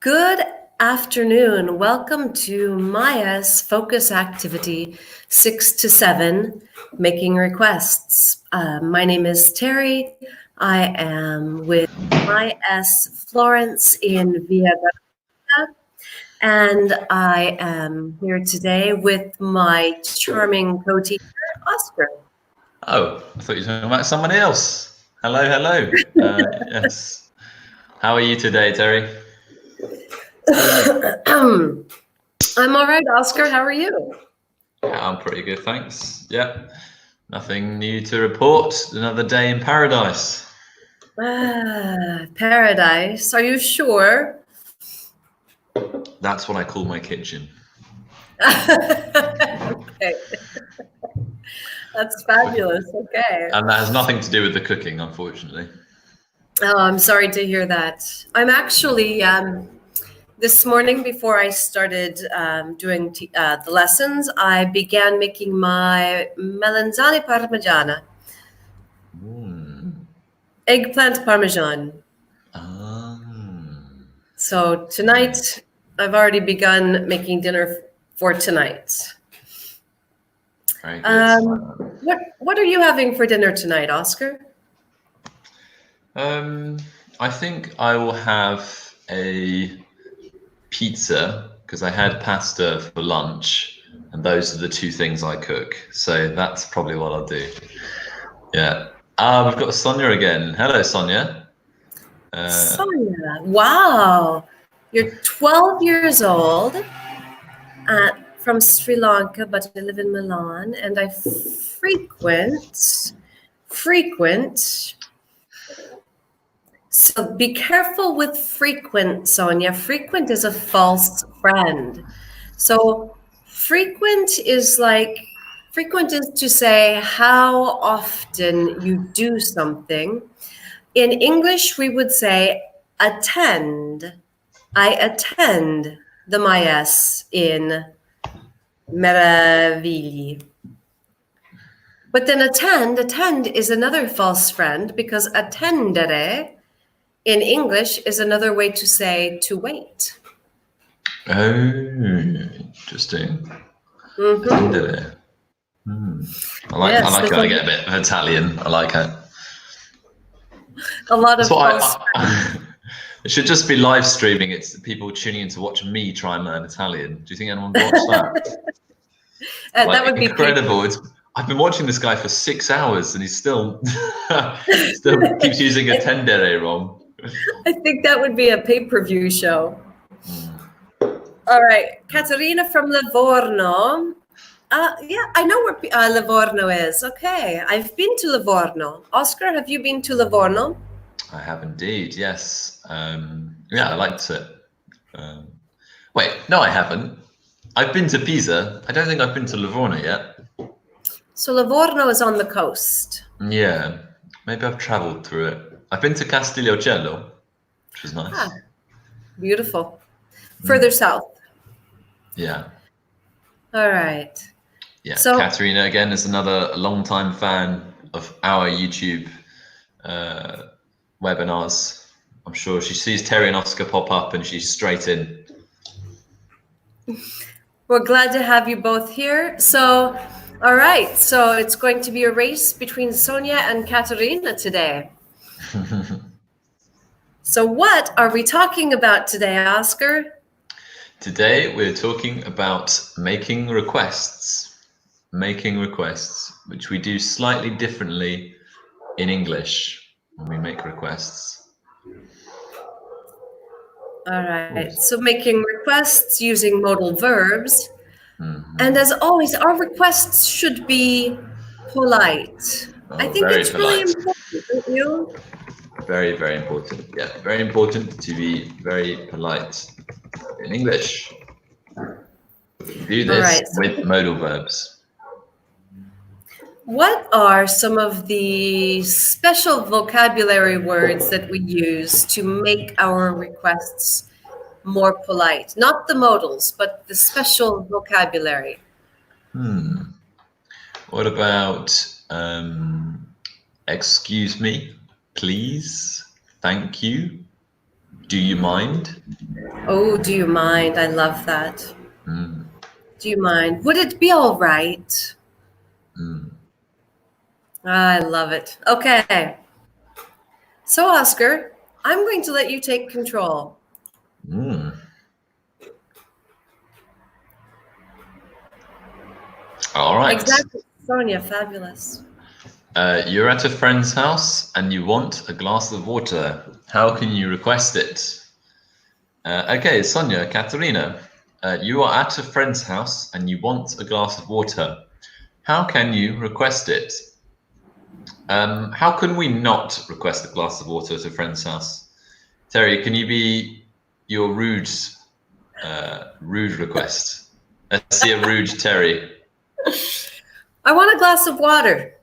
Good afternoon. Welcome to Maya's focus activity 6 to 7, making requests. My name is Terry. I am with Maya's Florence in Via Garcia, and I am here today with my charming co-teacher, Oscar. Oh, I thought you were talking about someone else. Hello, hello. Yes. How are you today, Terry? I'm all right, Oscar. How are you? Yeah, I'm pretty good, thanks. Yeah. Nothing new to report. Another day in paradise. Paradise. Are you sure? That's what I call my kitchen. Okay. That's fabulous. Okay. And that has nothing to do with the cooking, unfortunately. Oh, I'm sorry to hear that. I'm actually, this morning before I started doing the lessons, I began making my melanzane parmigiana. Eggplant parmesan. So tonight, I've already begun making dinner for tonight. Very good. What are you having for dinner tonight, Oscar? I think I will have a pizza because I had pasta for lunch, and those are the two things I cook. So that's probably what I'll do. Yeah. We've got Sonia again. Hello, Sonia. Sonia, wow. You're 12 years old, from Sri Lanka, but I live in Milan, and I frequent. So be careful with frequent, Sonia. Frequent is a false friend. So frequent is to say how often you do something. In English, we would say attend. I attend the Mayas in Meravigli. But then attend is another false friend because attendere in English is another way to say to wait. Oh, interesting. Attendere. I like it. I get a bit of Italian. I like it. A lot of false it should just be live streaming. It's people tuning in to watch me try and learn Italian. Do you think anyone would watch that? That would be incredible. I've been watching this guy for 6 hours and he's still keeps using attendere wrong. I think that would be a pay-per-view show. All right, Caterina from Livorno. Yeah, I know where Livorno is. Okay, I've been to Livorno. Oscar, have you been to Livorno? I have indeed, yes. Yeah, I liked it. Wait, no, I haven't. I've been to Pisa. I don't think I've been to Livorno yet. So Livorno is on the coast. Yeah, maybe I've traveled through it. I've been to Castiglioncello, which was nice. Beautiful. Further south. Yeah. All right. Yeah, so, Caterina again is another longtime fan of our YouTube webinars. I'm sure she sees Terry and Oscar pop up and she's straight in. We're glad to have you both here. So, all right. So it's going to be a race between Sonia and Caterina today. So what are we talking about today, Oscar? Today we're talking about making requests. Making requests, which we do slightly differently in English when we make requests. All right, so making requests using modal verbs. And as always, our requests should be polite. I think it's really important, don't you? Very, very important. Yeah, very important to be very polite in English. Do this with modal verbs. What are some of the special vocabulary words that we use to make our requests more polite? Not the modals, but the special vocabulary. What about excuse me, please, thank you, Do you mind? Oh, do you mind? I love that. Do you mind? Would it be all right? I love it. Okay. So, Oscar, I'm going to let you take control. All right. Exactly. Sonia, fabulous. You're at a friend's house and you want a glass of water. How can you request it? Okay, Sonia, Katerina, you are at a friend's house and you want a glass of water. How can you request it? How can we not request a glass of water at a friend's house? Terry, can you be your rude request? Let's see a rude Terry. I want a glass of water.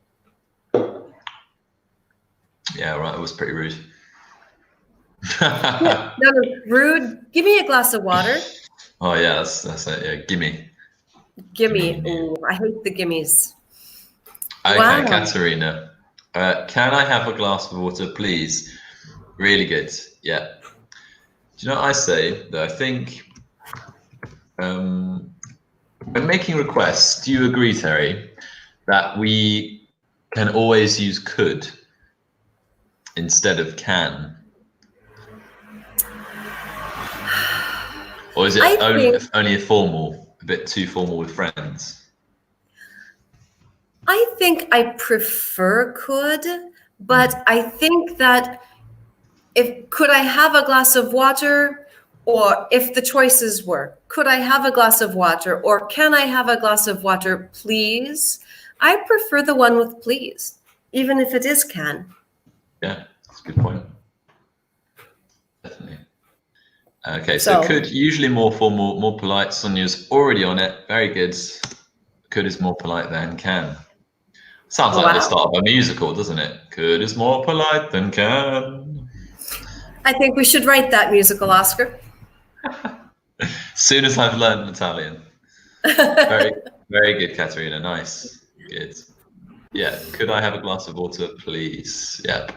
Yeah, right. It was pretty rude. No, rude. Give me a glass of water. Oh yeah, that's it. Yeah, gimme. Gimme. Ooh, I hate the gimmies. Okay, Wow. Katerina. Can I have a glass of water, please? Really good. Yeah. Do you know what I say? That I think when making requests, do you agree, Terry, that we can always use could instead of can? Or is it only a bit too formal with friends? I think I prefer could, but I think that could I have a glass of water, or if the choices were, could I have a glass of water, or can I have a glass of water, please? I prefer the one with please, even if it is can. Yeah, that's a good point. Definitely. Okay, so could, usually more formal, more polite. Sonia's already on it. Very good. Could is more polite than can. Sounds like the start of a musical, doesn't it? Could is more polite than can. I think we should write that musical, Oscar. Soon as I've learned Italian. Very, very good, Katerina. Nice. Good. Yeah. Could I have a glass of water, please? Yep.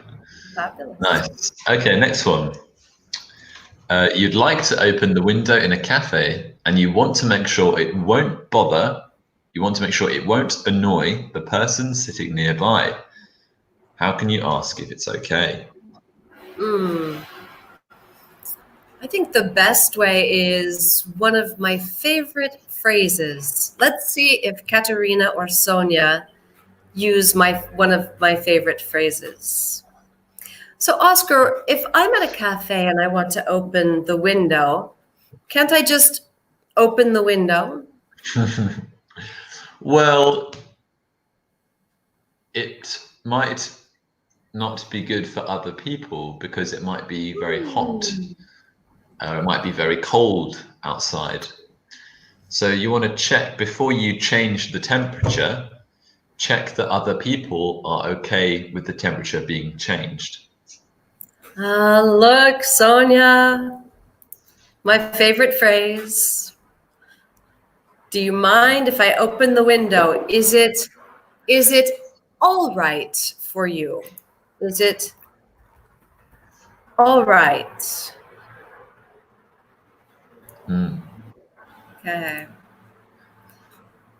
Fabulous. Nice. Okay, next one. You'd like to open the window in a cafe and you want to make sure it won't bother. You want to make sure it won't annoy the person sitting nearby. How can you ask if it's okay? I think the best way is one of my favorite phrases. Let's see if Katerina or Sonia use one of my favorite phrases. So, Oscar, if I'm at a cafe and I want to open the window, can't I just open the window? Well, it might not be good for other people because it might be very hot. It might be very cold outside. So you want to check before you change the temperature, check that other people are okay with the temperature being changed. Look, Sonia, my favorite phrase. Do you mind if I open the window? Is it all right for you? Is it all right? Okay.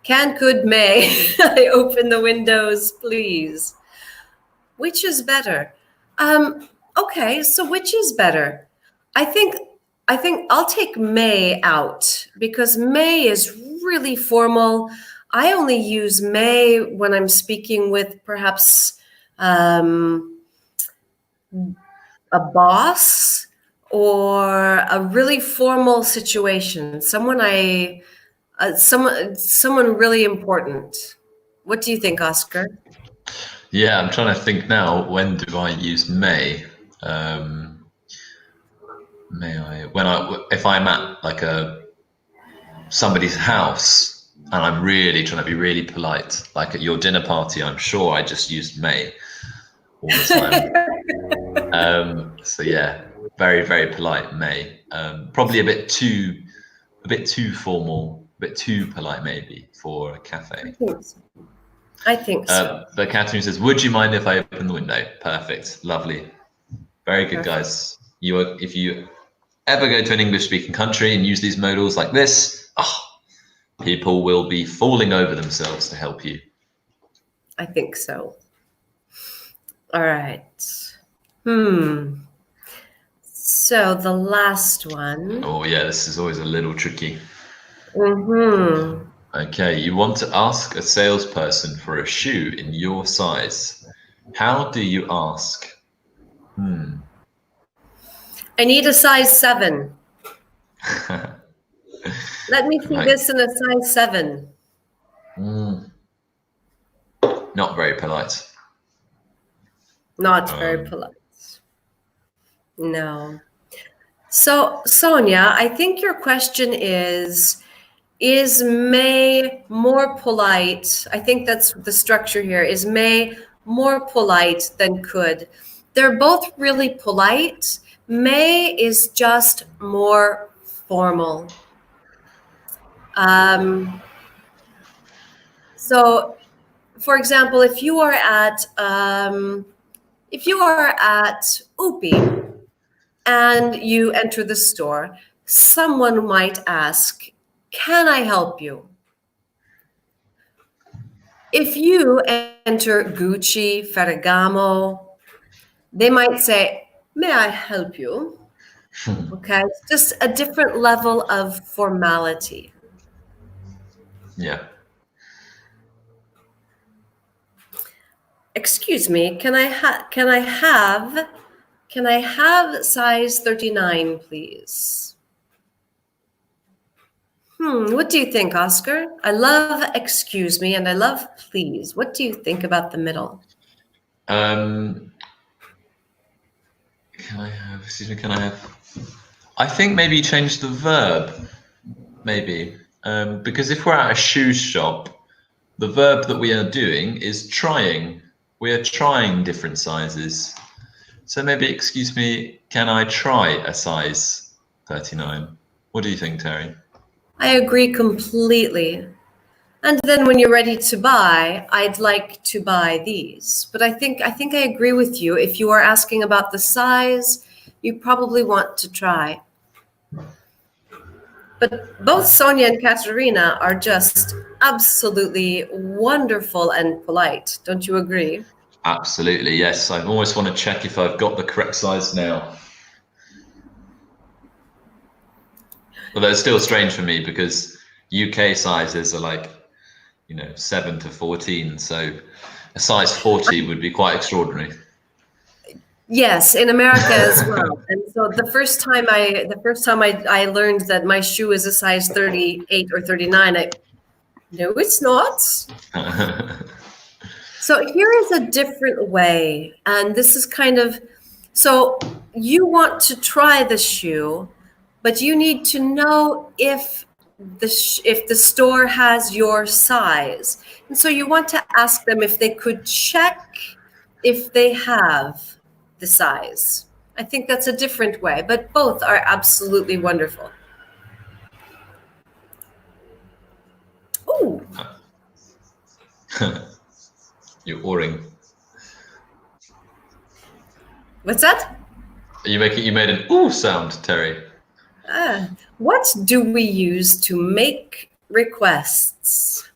Can, could, may I open the windows, please? Which is better? Okay, so which is better? I think I'll take may out because may is really formal. I only use may when I'm speaking with perhaps a boss or a really formal situation, someone really important. What do you think, Oscar? Yeah, I'm trying to think now. When do I use may? If I'm at like somebody's house and I'm really trying to be really polite, like at your dinner party, I'm sure I just used may all the time. So yeah, very, very polite may. Probably a bit too formal, a bit too polite maybe for a cafe. I think so. But Catherine says, would you mind if I open the window? Perfect. Lovely. Very good, guys. If you ever go to an English-speaking country and use these modals like this, people will be falling over themselves to help you. I think so. All right. So the last one. Oh yeah, this is always a little tricky. Mm-hmm. Okay, you want to ask a salesperson for a shoe in your size. How do you ask? I need a size 7. Let me see Right. this in a size 7. Not very polite. Not very polite. No. So, Sonia, I think your question is May more polite? I think that's the structure here. Is May more polite than could? They're both really polite. May is just more formal. So, for example, if you are at Upi and you enter the store, someone might ask, "Can I help you?" If you enter Gucci, Ferragamo, they might say, "May I help you?" Okay, it's just a different level of formality. Yeah. Excuse me, can I have size 39, please? What do you think, Oscar? I love excuse me and I love please. What do you think about the middle? Can I have, I think maybe change the verb, maybe. Because if we're at a shoe shop, the verb that we are doing is trying. We are trying different sizes. So maybe, excuse me, can I try a size 39? What do you think, Terry? I agree completely. And then when you're ready to buy, I'd like to buy these. But I think I agree with you. If you are asking about the size, you probably want to try. But both Sonia and Katerina are just absolutely wonderful and polite. Don't you agree? Absolutely, yes. I almost want to check if I've got the correct size now. Although it's still strange for me because UK sizes are like, 7 to 14. So a size 40 would be quite extraordinary. Yes, in America as well. And so the first time I learned that my shoe is a size 38 or 39, no, it's not. So here is a different way, and this is so you want to try the shoe, but you need to know if the store has your size. And so you want to ask them if they could check if they have the size. I think that's a different way, but both are absolutely wonderful. Ooh. You're oaring. What's that? You made an ooh sound, Terry. What do we use to make requests?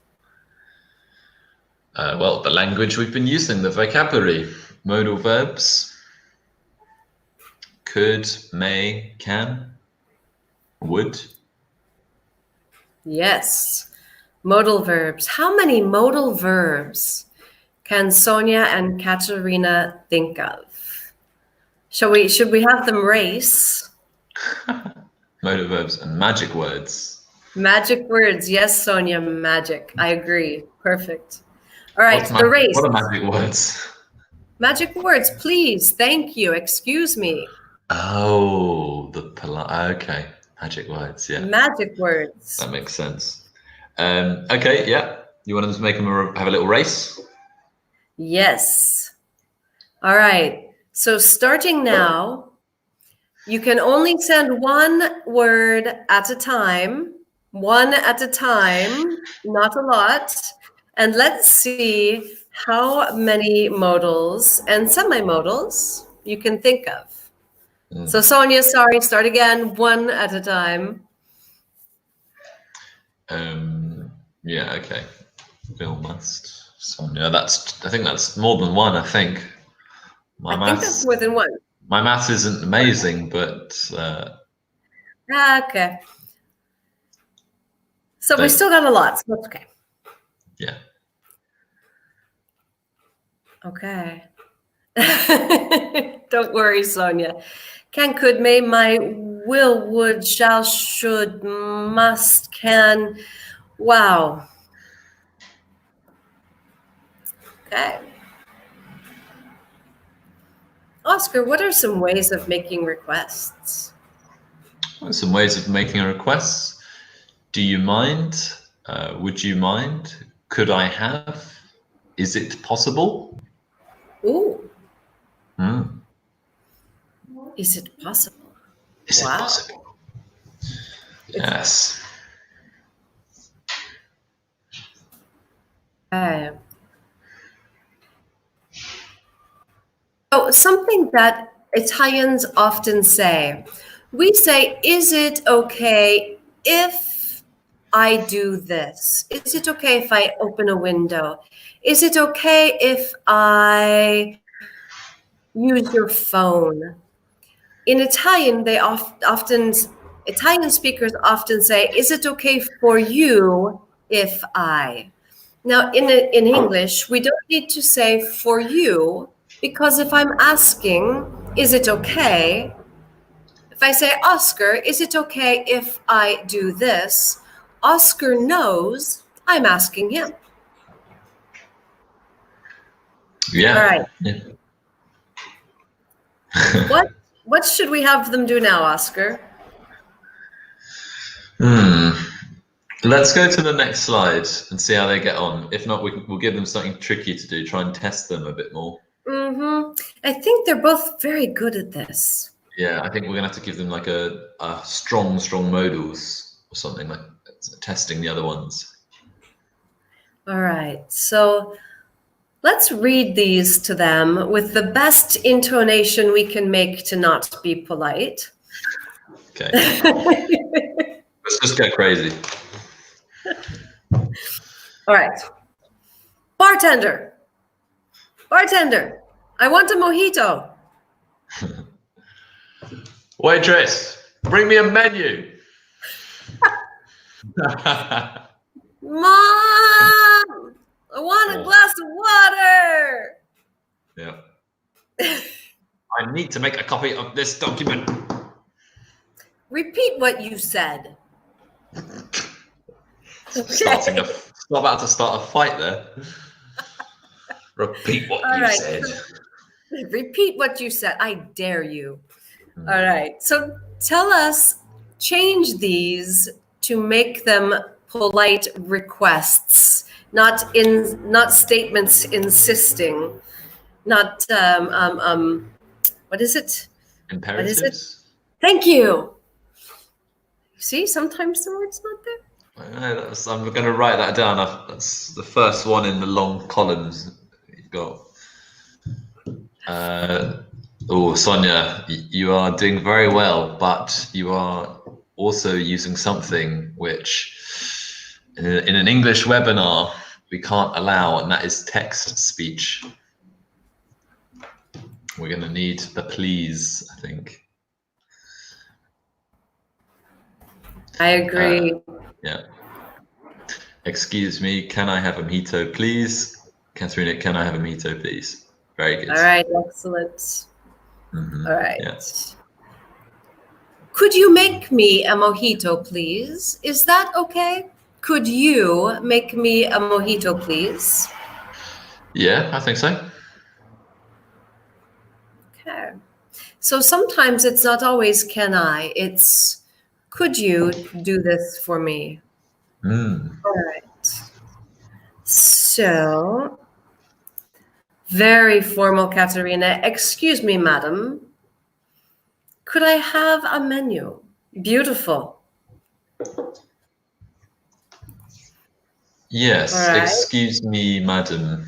Well, the language we've been using, the vocabulary, modal verbs. Could, may, can, would. Yes, modal verbs. How many modal verbs can Sonia and Katerina think of? Should we have them race? Modal verbs and magic words. Magic words. Yes, Sonia, magic. I agree. Perfect. All right, the race. What are magic words? Magic words, please. Thank you. Excuse me. Oh, okay. Magic words, yeah. Magic words. That makes sense. Okay, yeah. You want them to make them have a little race? Yes. All right. So starting now, you can only send one word at a time, not a lot. And let's see how many modals and semi-modals you can think of. So Sonia, sorry, start again, one at a time. Yeah, okay. Bill must. Sonia, I think that's more than one, I think. I think that's more than one. My maths isn't amazing, but okay. So we still got a lot, so that's okay. Yeah. Okay. Don't worry, Sonia. Can, could, may, might, will, would, shall, should, must, can. Wow. Okay. Oscar, what are some ways of making requests? Some ways of making requests. Do you mind? Would you mind? Could I have? Is it possible? Ooh. Is it possible? Is it possible? Yes. Okay. So something that Italians often say, we say, is it okay if I do this? Is it okay if I open a window? Is it okay if I use your phone? In Italian, they Italian speakers often say, is it okay for you if I? Now, in English, we don't need to say for you, because if I'm asking, is it okay? If I say, Oscar, is it okay if I do this? Oscar knows I'm asking him. Yeah. All right. Yeah. What should we have them do now, Oscar? Let's go to the next slide and see how they get on. If not, we'll give them something tricky to do, try and test them a bit more. I think they're both very good at this. Yeah, I think we're gonna have to give them like a strong modals or something, like testing the other ones. All right, so let's read these to them with the best intonation we can make to not be polite. Okay. Let's just go crazy. All right. Bartender, I want a mojito. Waitress, bring me a menu. Mom, I want a glass of water. Yeah. I need to make a copy of this document. Repeat what you said. About to start a fight there. Repeat what you said. Repeat what you said. I dare you. All right. So tell us, change these to make them polite requests, not statements insisting, not what is it? Imperatives? What is it? Thank you. See, sometimes the word's not there. I'm going to write that down. That's the first one in the long columns you've got. Sonia, you are doing very well, but you are also using something which in an English webinar we can't allow, and that is text speech. We're going to need the please, I think. I agree. Yeah. Excuse me, can I have a mojito, please? Katharina, can I have a mojito, please? Very good. All right, excellent. Mm-hmm. All right. Yeah. Could you make me a mojito, please? Is that okay? Could you make me a mojito, please? Yeah, I think so. Okay. So sometimes it's not always can I, it's could you do this for me? All right. So, very formal, Katerina. Excuse me, madam. Could I have a menu? Beautiful. Yes, right. Excuse me, madam.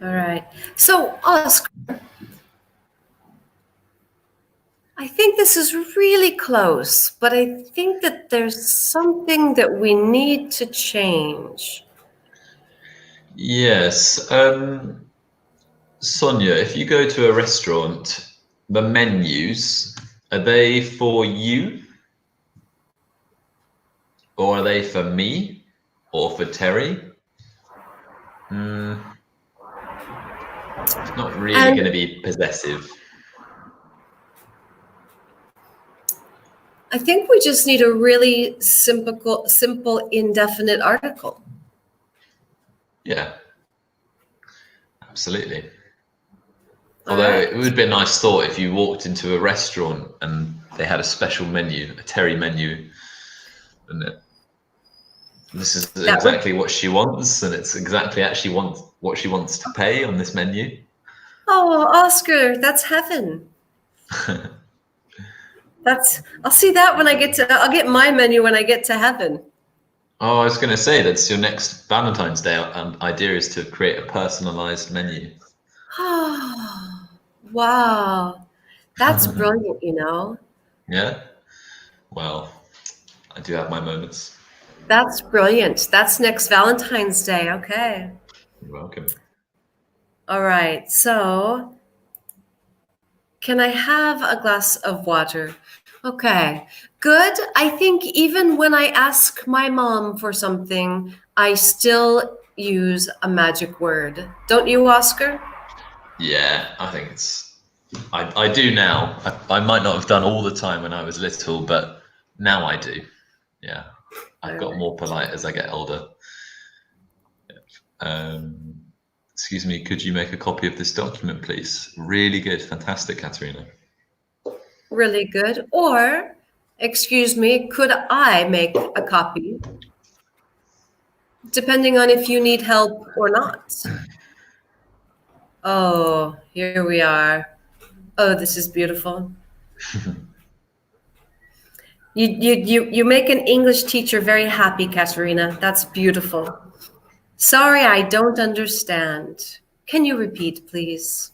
All All right. So, Oscar, I think this is really close, but I think that there's something that we need to change. Yes. Sonia, if you go to a restaurant, the menus, are they for you? Or are they for me? Or for Terry? It's not really going to be possessive. I think we just need a really simple indefinite article. Yeah, absolutely. Although it would be a nice thought if you walked into a restaurant and they had a special menu, a Terry menu, and this is exactly what she wants, and it's exactly actually what she wants to pay on this menu. Oh, Oscar, that's heaven. I'll see that when I'll get my menu when I get to heaven. Oh, I was going to say that's your next Valentine's Day idea is to create a personalized menu. Oh, wow. That's brilliant, you know? Yeah? Well, I do have my moments. That's brilliant. That's next Valentine's Day. Okay. You're welcome. All right. So, can I have a glass of water? Okay. Good. I think even when I ask my mom for something, I still use a magic word. Don't you, Oscar? Yeah, I think I do now. I might not have done all the time when I was little, but now I do. Yeah. I've got more polite as I get older. Excuse me, could you make a copy of this document, please? Really good. Fantastic, Katerina. Really good. Or, excuse me, could I make a copy? Depending on if you need help or not. Oh, here we are. Oh, this is beautiful. You make an English teacher very happy, Katerina. That's beautiful. Sorry, I don't understand. Can you repeat, please?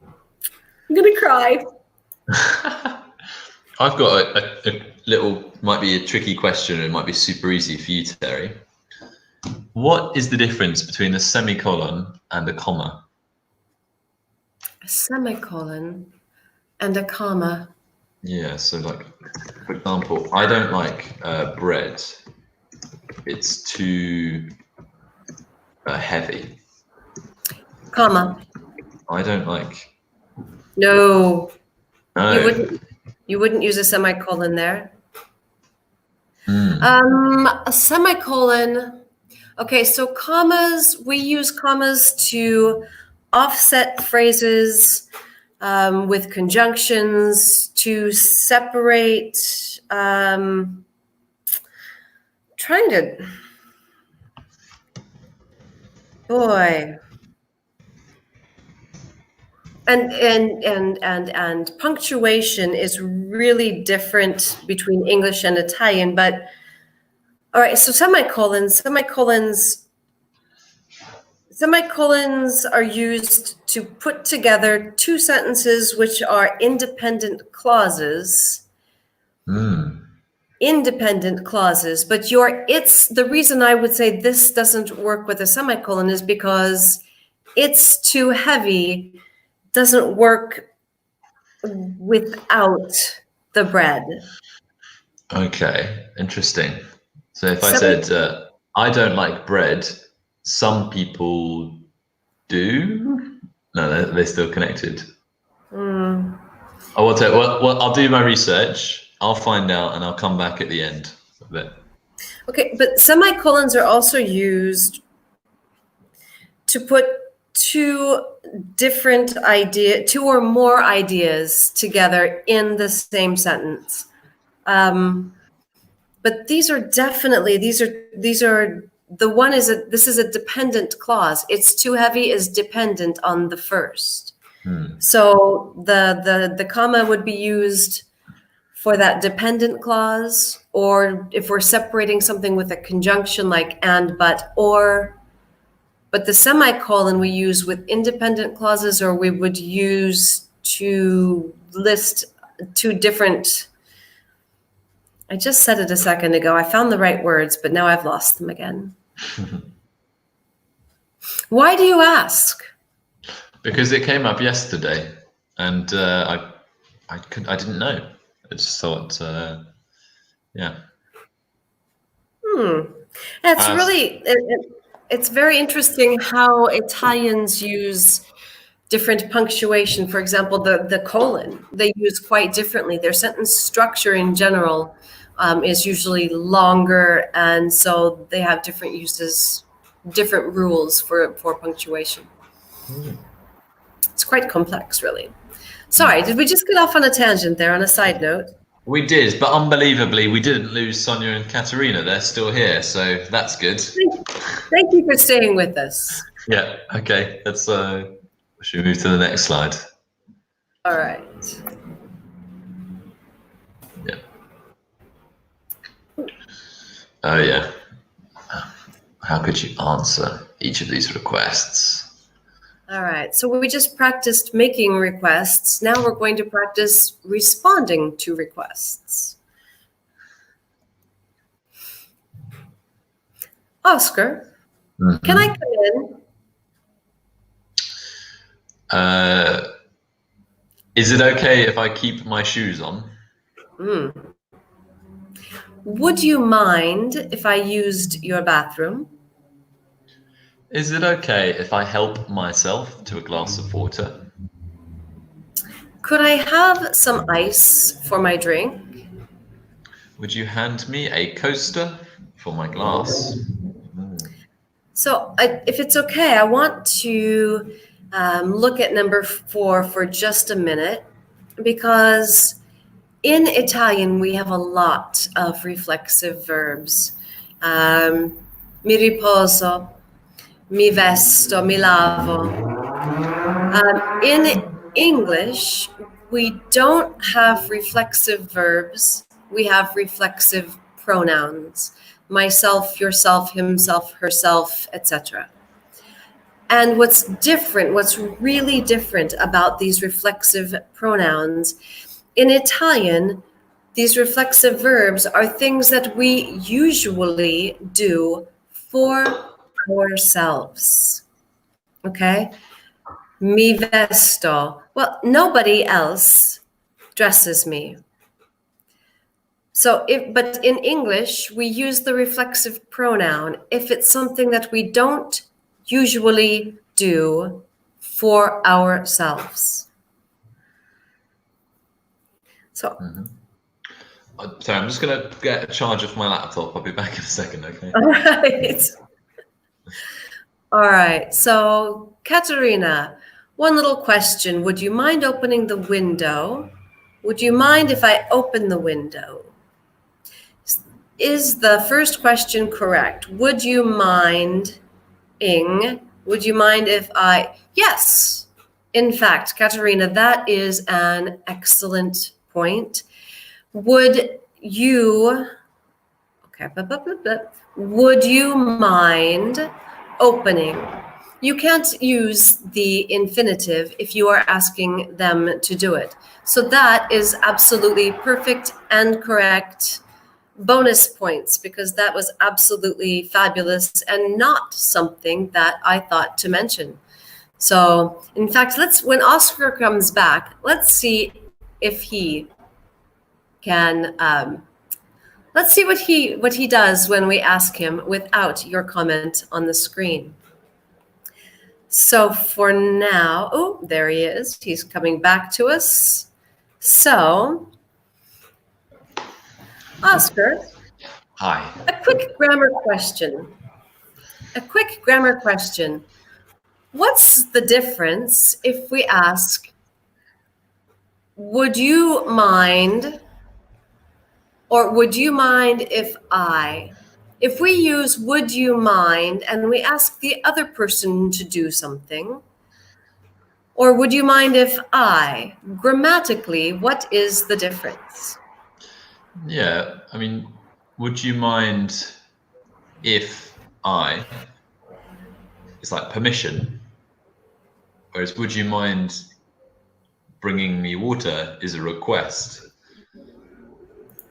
I'm gonna cry. I've got a little, might be a tricky question. It might be super easy for you, Terry. What is the difference between a semicolon and a comma? A semicolon and a comma. Yeah, so like, for example, I don't like bread. It's too heavy. Comma. I don't like. No. No. You wouldn't use a semicolon there. A semicolon. Okay, so commas, we use commas to offset phrases with conjunctions, to separate, trying to, boy. And punctuation is really different between English and Italian, but all right, so semicolons are used to put together two sentences which are independent clauses. Independent clauses, but it's the reason I would say this doesn't work with a semicolon is because it's too heavy, doesn't work without the bread. Okay, interesting. So if I said, I don't like bread, some people do? No, they're still connected. I'll do my research. I'll find out and I'll come back at the end of it. Okay, but semicolons are also used to put two or more ideas together in the same sentence. But this is a dependent clause. It's too heavy is dependent on the first. So the comma would be used for that dependent clause, or if we're separating something with a conjunction like and, but, or. But the semicolon we use with independent clauses, or we would use to list two different. I just said it a second ago. I found the right words, but now I've lost them again. Why do you ask? Because it came up yesterday, and I didn't know. I just thought, yeah. It's really, it's very interesting how Italians use different punctuation. For example, the colon, they use quite differently. Their sentence structure in general is usually longer, and so they have different uses, different rules for punctuation. It's quite complex, really. Sorry, did we just get off on a tangent there on a side note? We did, but unbelievably, we didn't lose Sonia and Katerina. They're still here, so that's good. Thank you for staying with us. Yeah, okay. Let's should we move to the next slide? All right. Yeah. Oh, yeah. How could you answer each of these requests? All right, so we just practiced making requests. Now we're going to practice responding to requests. Oscar, can I come in? Is it okay if I keep my shoes on? Would you mind if I used your bathroom? Is it okay if I help myself to a glass of water? Could I have some ice for my drink? Would you hand me a coaster for my glass? So if it's okay, I want to look at number 4 for just a minute, because in Italian we have a lot of reflexive verbs. Mi riposo, mi vesto, mi lavo. In English, we don't have reflexive verbs. We have reflexive pronouns. Myself, yourself, himself, herself, etc. And what's different, what's really different about these reflexive pronouns, in Italian, these reflexive verbs are things that we usually do for ourselves. Okay? Mi vesto. Well, nobody else dresses me. So but in English, we use the reflexive pronoun if it's something that we don't usually do for ourselves. So. Sorry, I'm just going to get a charge of my laptop. I'll be back in a second, okay? All right. All right. So, Katerina, one little question. Would you mind opening the window? Would you mind if I open the window? Is the first question correct? Would you mind, would you mind if I, yes. In fact, Katerina, that is an excellent point. Would you, okay, would you mind opening? You can't use the infinitive if you are asking them to do it. So that is absolutely perfect and correct. Bonus points, because that was absolutely fabulous and not something that I thought to mention. So, in fact, when Oscar comes back, let's see if he can, let's see what he does when we ask him without your comment on the screen. So for now, oh, there he is. He's coming back to us. So, Oscar. Hi. A quick grammar question. What's the difference if we ask, would you mind, or would you mind if I? If we use would you mind and we ask the other person to do something, or would you mind if I? Grammatically, what is the difference? Yeah, I mean, would you mind if I? it's like permission. Whereas would you mind bringing me water is a request.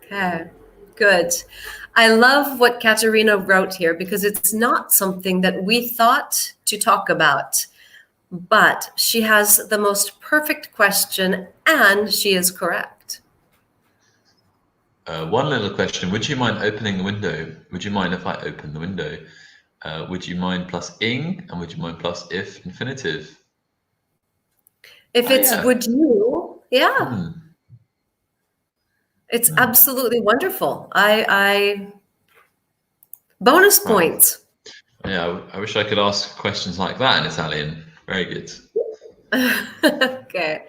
Okay, good. I love what Katerina wrote here because it's not something that we thought to talk about, but she has the most perfect question and she is correct. One little question, would you mind opening the window? Would you mind if I open the window? Would you mind plus ing, and would you mind plus if infinitive? If it's yeah. would you, yeah. It's absolutely wonderful. I bonus points. Yeah, I wish I could ask questions like that in Italian. Very good. Okay.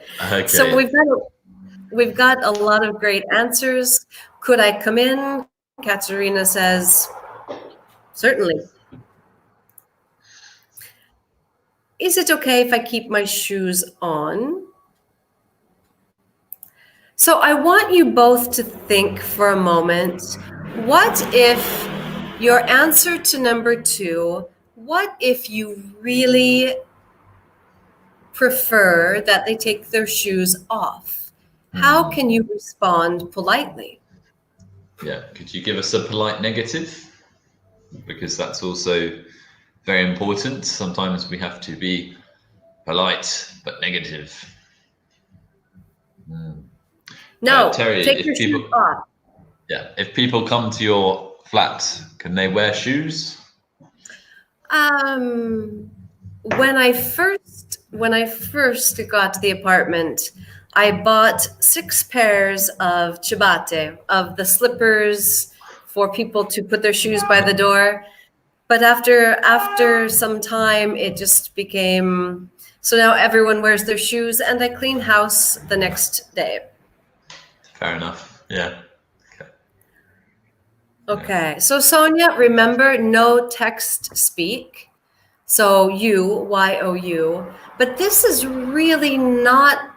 So we've got a lot of great answers. Could I come in? Katerina says, certainly. Is it okay if I keep my shoes on? So I want you both to think for a moment, what if your answer to number 2, what if you really prefer that they take their shoes off? How can you respond politely? Yeah, could you give us a polite negative? Because that's also very important. Sometimes we have to be polite but negative. No, Terry, take your shoes off. Yeah, if people come to your flat, can they wear shoes? When I first got to the apartment, I bought 6 pairs of ciabatte, of the slippers for people to put their shoes by the door. But after some time, it just became, so now everyone wears their shoes and I clean house the next day. Fair enough, yeah. Okay, so Sonia, remember no text speak. So you, Y-O-U, but this is really not,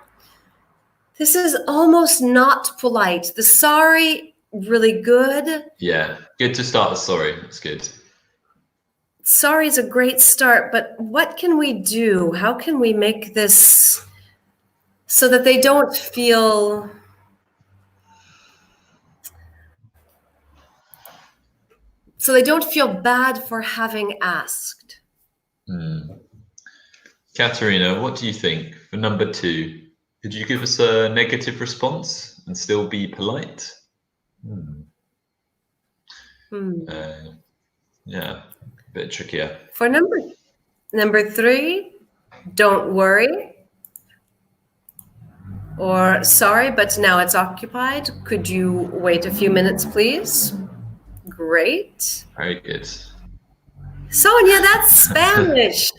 this is almost not polite. The sorry, really good. Yeah, good to start with sorry, it's good. Sorry is a great start, but what can we do? How can we make this so that they don't feel bad for having asked? Katerina, what do you think for number 2? Could you give us a negative response and still be polite? Yeah, a bit trickier. For number 3, don't worry. Or sorry, but now it's occupied. Could you wait a few minutes, please? Great. Very good. Sonia, that's Spanish.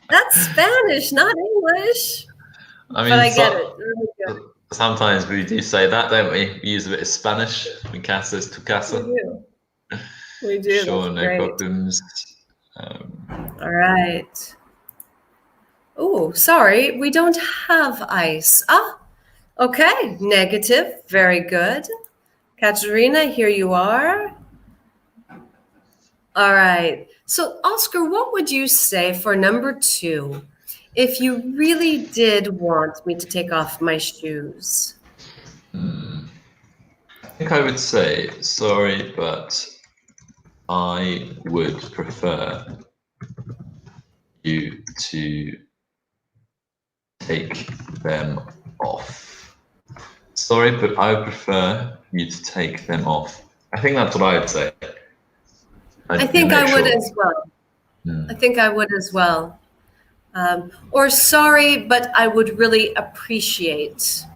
That's Spanish, not English. I mean, but I get it. Really good. Sometimes we do say that, don't we? We use a bit of Spanish. Mi casa es tu casa. We do. We do. Sure, that's no great. problems. All right. Oh, sorry, we don't have ice. Okay, negative. Very good. Katerina, here you are. All right. So, Oscar, what would you say for number 2 if you really did want me to take off my shoes? I think I would say, sorry, but I would prefer you to take them off. Sorry, but I would prefer you to take them off. I think that's what I would say. I think I would as well. I think I would as well. Or sorry, but I would really appreciate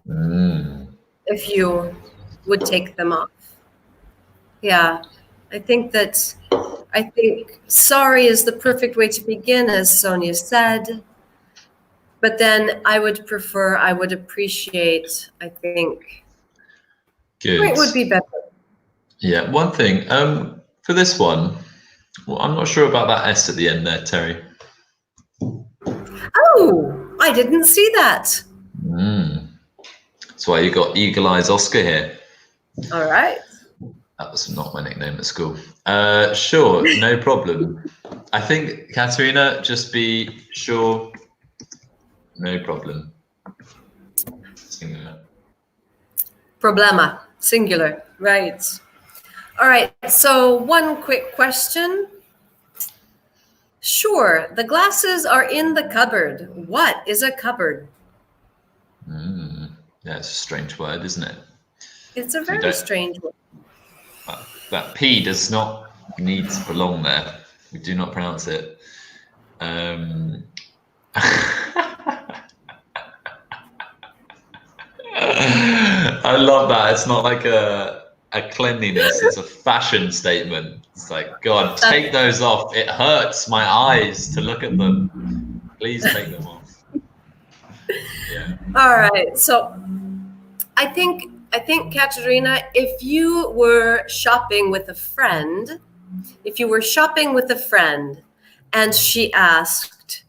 if you would take them off. Yeah, I think sorry is the perfect way to begin, as Sonia said. But then I would appreciate, I think. Good. It would be better. Yeah, one thing, for this one, well, I'm not sure about that S at the end there, Terry. Oh, I didn't see that. That's why you got Eagle Eyes Oscar here. All right. That was not my nickname at school. Sure, no problem. I think, Katerina, just be sure. No problem. Singular. Problema, singular, right. All right, so one quick question. Sure, the glasses are in the cupboard. What is a cupboard? Yeah, it's a strange word, isn't it? It's a very strange word. That P does not need to belong there. We do not pronounce it. I love that. It's not like a cleanliness, it's a fashion statement. It's like, God, take those off. It hurts my eyes to look at them. Please take them off. Yeah. All right. So I think Katerina, if you were shopping with a friend, and she asked,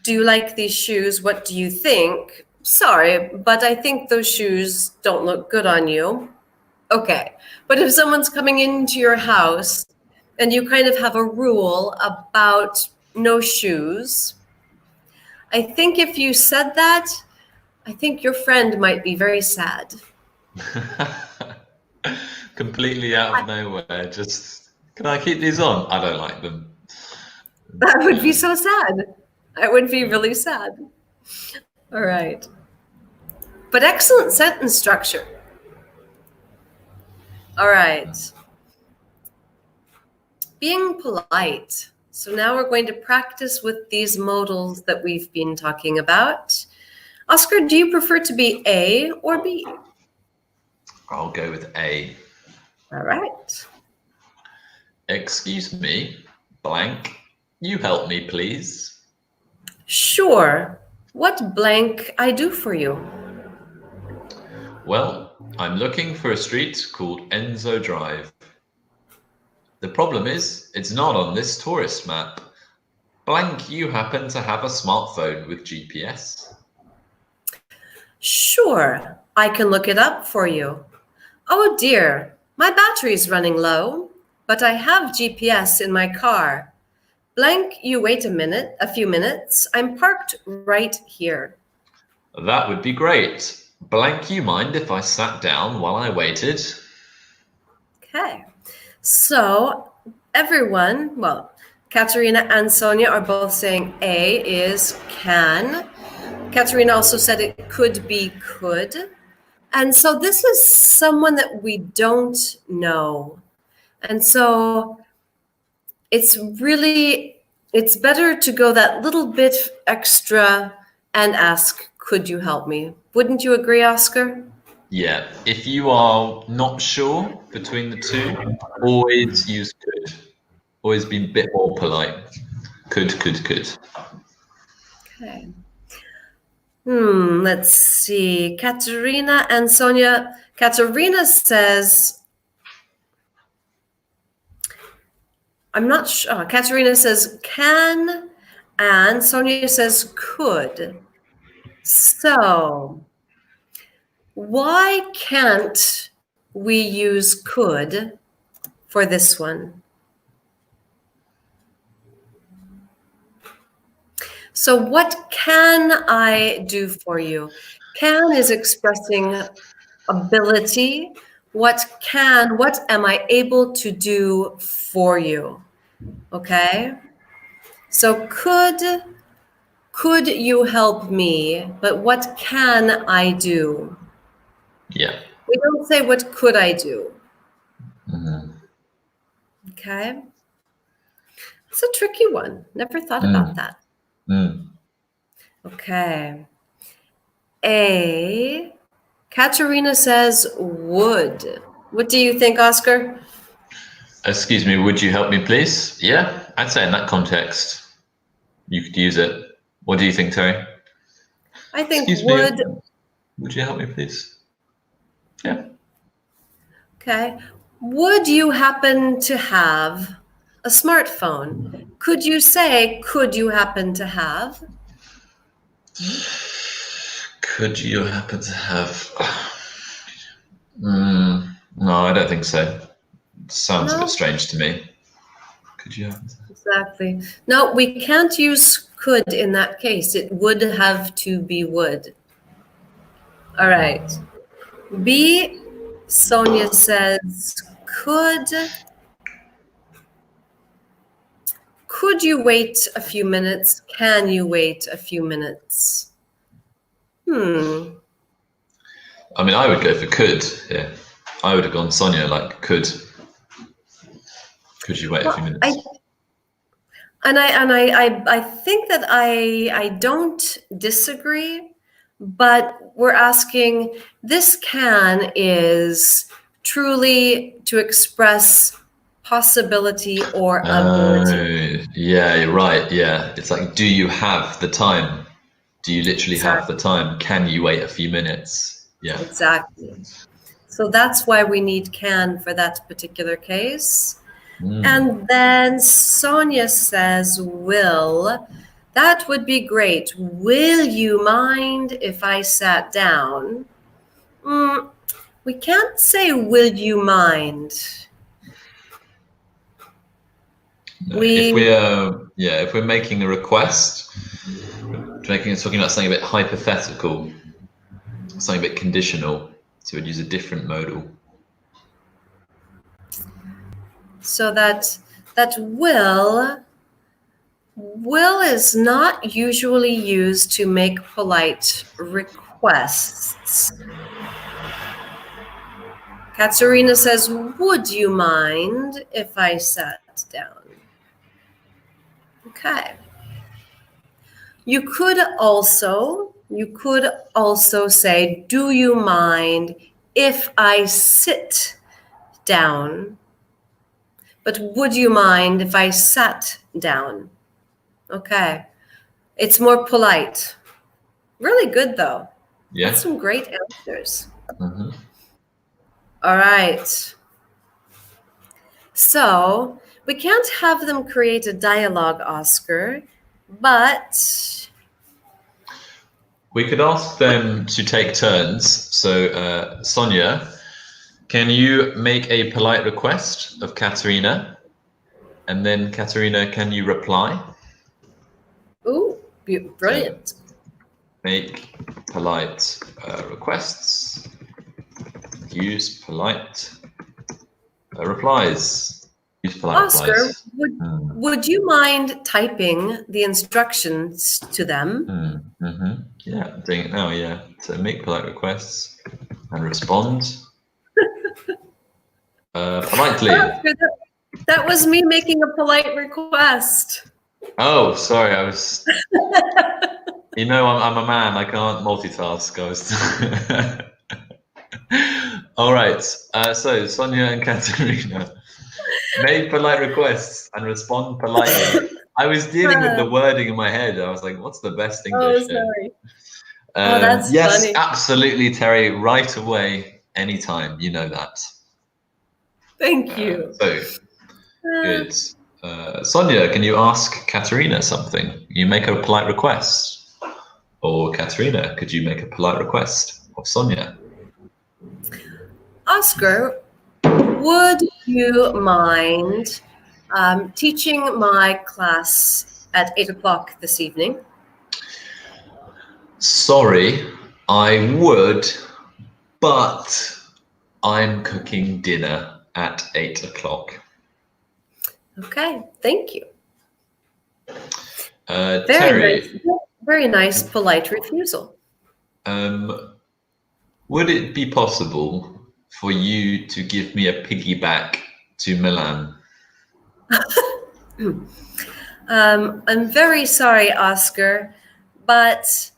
"Do you like these shoes? What do you think?" Sorry, but I think those shoes don't look good on you. Okay. But if someone's coming into your house and you kind of have a rule about no shoes, I think if you said that, I think your friend might be very sad. Completely out of nowhere. Just, can I keep these on? I don't like them. That would be so sad. I would be really sad. All right. But excellent sentence structure. All right. Being polite. So now we're going to practice with these modals that we've been talking about. Oscar, do you prefer to be A or B? I'll go with A. All right. Excuse me, blank. You help me, please. Sure. What blank I do for you? Well, I'm looking for a street called Enzo Drive. The problem is, it's not on this tourist map. Blank, you happen to have a smartphone with GPS? Sure, I can look it up for you. Oh dear, my battery's running low, but I have GPS in my car. Blank, you wait a few minutes. I'm parked right here. That would be great. Blank, you mind if I sat down while I waited? Okay, so everyone, well, Katerina and Sonia are both saying A is can. Katerina also said it could be could. And so this is someone that we don't know. And so it's better to go that little bit extra and ask, could you help me? Wouldn't you agree, Oscar? Yeah, if you are not sure between the two, always use could. Always be a bit more polite. Could. Okay. Let's see. Katerina and Sonia. Katerina says, I'm not sure. Katerina says can, and Sonia says could. So why can't we use could for this one? So what can I do for you? Can is expressing ability. What am I able to do for you? Okay. So could you help me? But what can I do? Yeah. We don't say what could I do. Mm-hmm. Okay. It's a tricky one. Never thought about that. Okay. A. Katerina says would. What do you think, Oscar? Excuse me, would you help me, please? Yeah, I'd say in that context, you could use it. What do you think, Terry? I think Excuse would. me, would you help me, please? Yeah. Okay. Would you happen to have a smartphone? Could you say, could you happen to have? Could you happen to have... no, I don't think think so. Sounds a No. bit strange to me. Could you? Exactly. No, we can't use could in that case. It would have to be would. All right. B, Sonia says, could you wait a few minutes? Can you wait a few minutes? I mean, I would go for could. Yeah, I would have gone Sonia, like could. Could you wait a few minutes? I think that I don't disagree, but we're asking, this can is truly to express possibility or ability. Yeah, you're right. Yeah, it's like, do you have the time? Do you literally have Exactly. the time? Can you wait a few minutes? Yeah. Exactly. So that's why we need can for that particular case. And then Sonia says, will. That would be great. Will you mind if I sat down? We can't say, will you mind? No, if we're making a request, talking about something a bit hypothetical, something a bit conditional, so we'd use a different modal. So that will is not usually used to make polite requests. Katerina says, would you mind if I sat down? Okay. You could also say, do you mind if I sit down? But would you mind if I sat down? Okay. It's more polite. Really good, though. Yeah. That's some great answers. Mm-hmm. All right. So we can't have them create a dialogue, Oscar, but we could ask them to take turns. So, Sonia, can you make a polite request of Katerina? And then, Katerina, can you reply? Ooh, brilliant. So, make polite requests. Use polite replies. Use polite Oscar, replies. would you mind typing the instructions to them? Mm-hmm. Yeah, I'm doing it now, yeah. So make polite requests and respond politely. Oscar, that was me making a polite request. Oh, sorry, I was... You know, I'm a man, I can't multitask. All right, so Sonia and Katerina make polite requests and respond politely. I was dealing with the wording in my head. I was like, what's the best English? Oh, sorry. That's yes, funny. Absolutely, Terry, right away, anytime, you know that. Thank you. So, good. Sonia, can you ask Katerina something? You make a polite request. Or Katerina, could you make a polite request of Sonia? Oscar, would you mind teaching my class at 8 o'clock this evening? Sorry, I would, but I'm cooking dinner at 8 o'clock. Okay, thank you. Terry. Very nice, polite refusal. Would it be possible for you to give me a piggyback to Milan? I'm very sorry, Oscar, but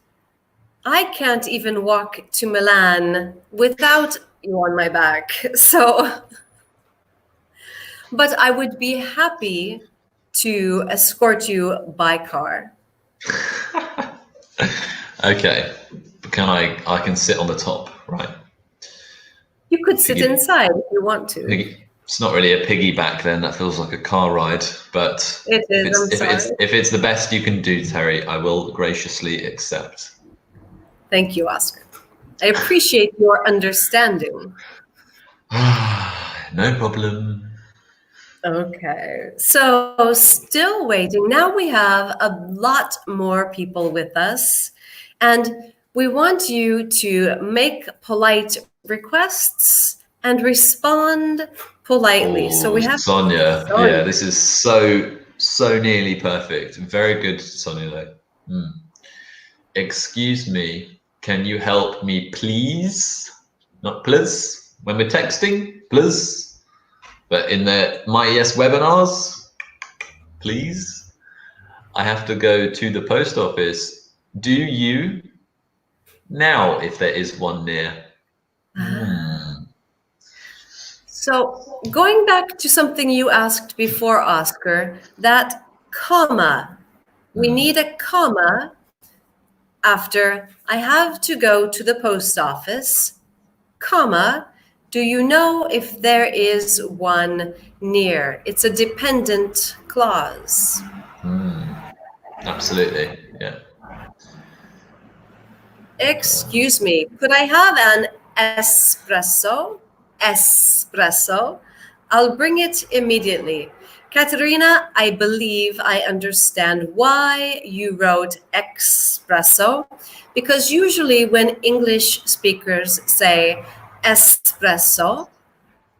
I can't even walk to Milan without you on my back. So, but I would be happy to escort you by car. Okay, I can sit on the top, right? You could sit inside if you want to. It's not really a piggyback then, that feels like a car ride, but it is, if it's the best you can do, Terry, I will graciously accept. Thank you, Oscar. I appreciate your understanding. No problem. Okay, so still waiting. Now we have a lot more people with us, and we want you to make polite requests and respond politely. So Oh, we have Sonia. Yeah, Sonia. this is so nearly perfect. Very good, Sonia, though. Excuse me, can you help me, please? Not please. When we're texting, please. But in the MyES webinars, please. I have to go to the post office. Do you? Now, if there is one near. So going back to something you asked before, Oscar, that comma. We need a comma after I have to go to the post office, comma, do you know if there is one near? It's a dependent clause. Absolutely, yeah. Excuse me, could I have an espresso? Espresso. I'll bring it immediately. Katerina, I believe I understand why you wrote espresso, because usually when English speakers say espresso,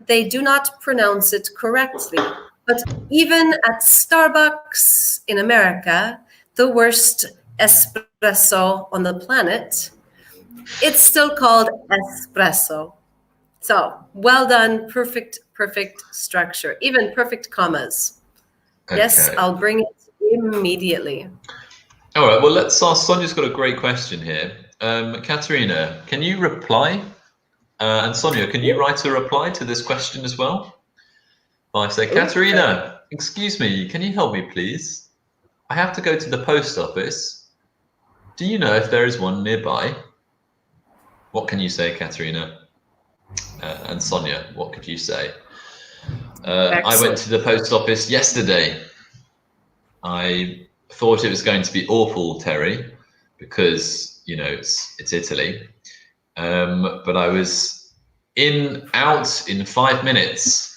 they do not pronounce it correctly. But even at Starbucks in America, the worst espresso on the planet, it's still called espresso. So well done, perfect structure, even perfect commas. Okay. Yes, I'll bring it immediately. All right, well, let's ask. Sonia's got a great question here. Katerina, can you reply? And Sonia, can you write a reply to this question as well? I say, Katerina, excuse me, can you help me, please? I have to go to the post office. Do you know if there is one nearby? What can you say, Katerina? And Sonia, what could you say? I went to the post office yesterday. I thought it was going to be awful, Terry, because you know it's Italy. But I was out in 5 minutes.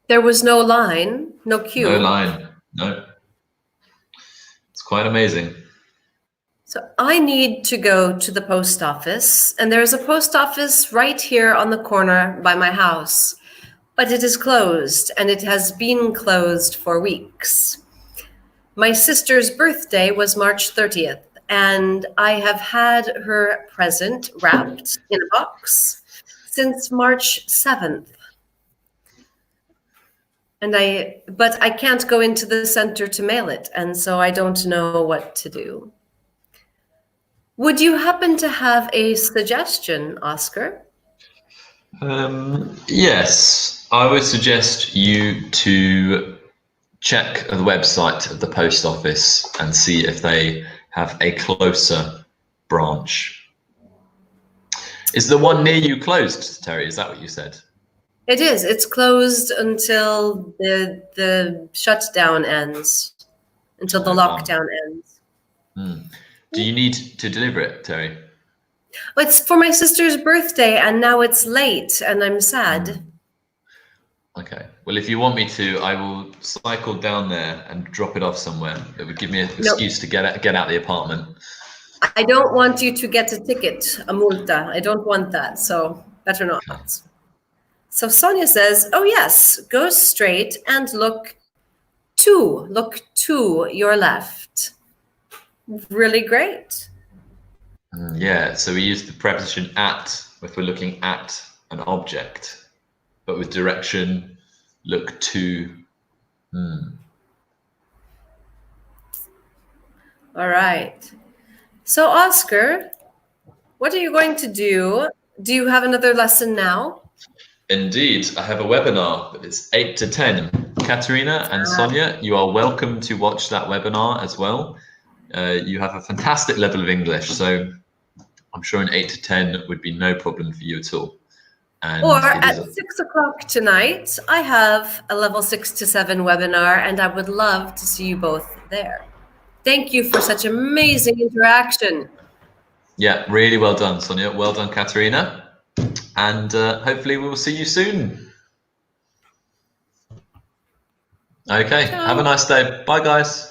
There was no line, no queue. No line, no. It's quite amazing. So I need to go to the post office, and there's a post office right here on the corner by my house, but it is closed, and it has been closed for weeks. My sister's birthday was March 30th, and I have had her present wrapped in a box since March 7th. But I can't go into the center to mail it, and so I don't know what to do. Would you happen to have a suggestion, Oscar? Yes, I would suggest you to check the website of the post office and see if they have a closer branch. Is the one near you closed, Terry? Is that what you said? It is. It's closed until the shutdown ends, until the lockdown ends. Do you need to deliver it, Terry? It's for my sister's birthday, and now it's late, and I'm sad. Okay. Well, if you want me to, I will cycle down there and drop it off somewhere. It would give me an excuse to get out the apartment. I don't want you to get a ticket, a multa. I don't want that, so better not. Okay. So Sonia says, oh yes, go straight and look to your left. Really great. Yeah, so we use the preposition at if we're looking at an object, but with direction, look to. All right. So Oscar, what are you going to do? Do you have another lesson now? Indeed, I have a webinar, but it's 8 to 10. Katerina and Sonia, you are welcome to watch that webinar as well. You have a fantastic level of English, so I'm sure an 8 to 10 would be no problem for you at all. And or at 6 o'clock tonight, I have a level 6 to 7 webinar, and I would love to see you both there. Thank you for such amazing interaction. Yeah, really well done, Sonia. Well done, Katerina. And hopefully we will see you soon. Okay. Ciao. Have a nice day. Bye, guys.